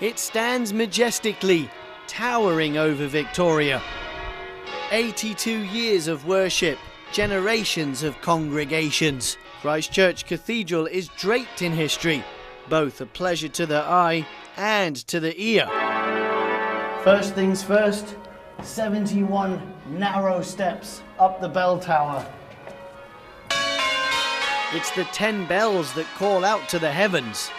It stands majestically, towering over Victoria. 82 years of worship, generations of congregations. Christchurch Cathedral is draped in history, both a pleasure to the eye and to the ear. First things first, 71 narrow steps up the bell tower. It's the 10 bells that call out to the heavens.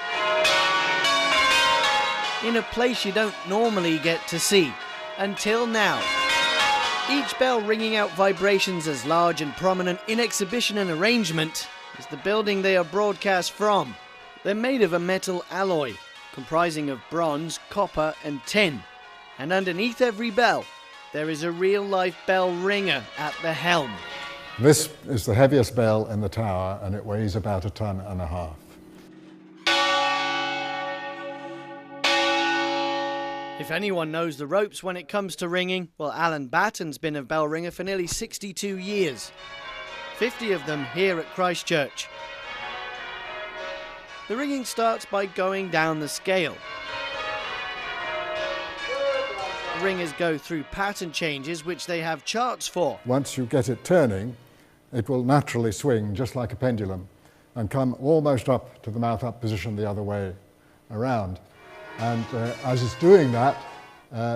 In a place you don't normally get to see, until now. Each bell ringing out vibrations as large and prominent in exhibition and arrangement as the building they are broadcast from. They're made of a metal alloy, comprising of bronze, copper and tin. And underneath every bell, there is a real-life bell ringer at the helm. This is the heaviest bell in the tower, and it weighs about 1.5 tons. If anyone knows the ropes when it comes to ringing, well, Alan Batten's been a bell ringer for nearly 62 years. 50 of them here at Christchurch. The ringing starts by going down the scale. The ringers go through pattern changes which they have charts for. Once you get it turning, it will naturally swing just like a pendulum and come almost up to the mouth-up position the other way around. And as it's doing that,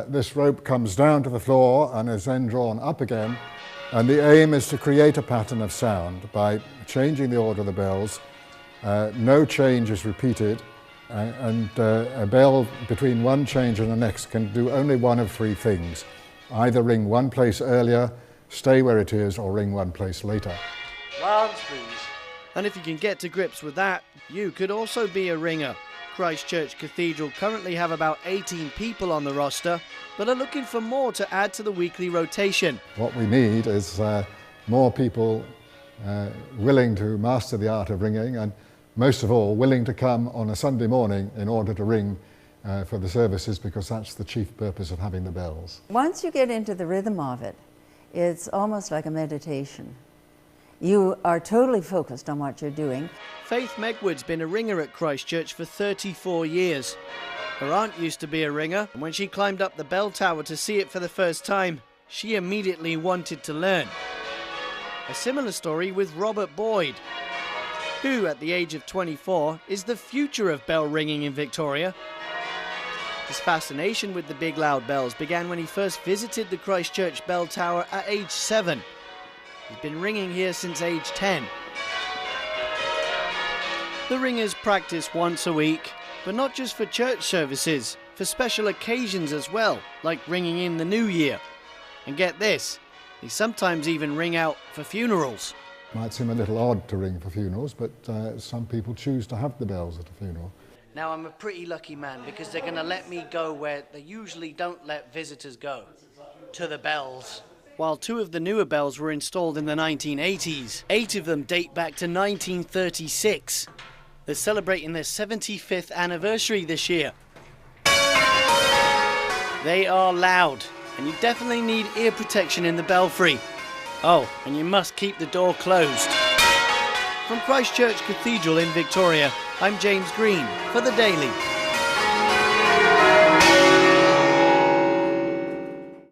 this rope comes down to the floor and is then drawn up again. And the aim is to create a pattern of sound by changing the order of the bells. No change is repeated, and a bell between one change and the next can do only one of 3 things. Either ring one place earlier, stay where it is, or ring one place later. Lance, please. And if you can get to grips with that, you could also be a ringer. Christchurch Cathedral currently have about 18 people on the roster, but are looking for more to add to the weekly rotation. What we need is more people willing to master the art of ringing, and most of all willing to come on a Sunday morning in order to ring for the services, because that's the chief purpose of having the bells. Once you get into the rhythm of it, it's almost like a meditation. You are totally focused on what you're doing. Faith Megwood's been a ringer at Christchurch for 34 years. Her aunt used to be a ringer, and when she climbed up the bell tower to see it for the first time, she immediately wanted to learn. A similar story with Robert Boyd, who at the age of 24 is the future of bell ringing in Victoria. His fascination with the big loud bells began when he first visited the Christchurch bell tower at age 7. He's been ringing here since age 10. The ringers practice once a week, but not just for church services, for special occasions as well, like ringing in the New Year. And get this, they sometimes even ring out for funerals. Might seem a little odd to ring for funerals, but some people choose to have the bells at a funeral. Now I'm a pretty lucky man, because they're going to let me go where they usually don't let visitors go, to the bells. While 2 of the newer bells were installed in the 1980s, 8 of them date back to 1936. They're celebrating their 75th anniversary this year. They are loud, and you definitely need ear protection in the belfry. Oh, and you must keep the door closed. From Christchurch Cathedral in Victoria, I'm James Green for The Daily.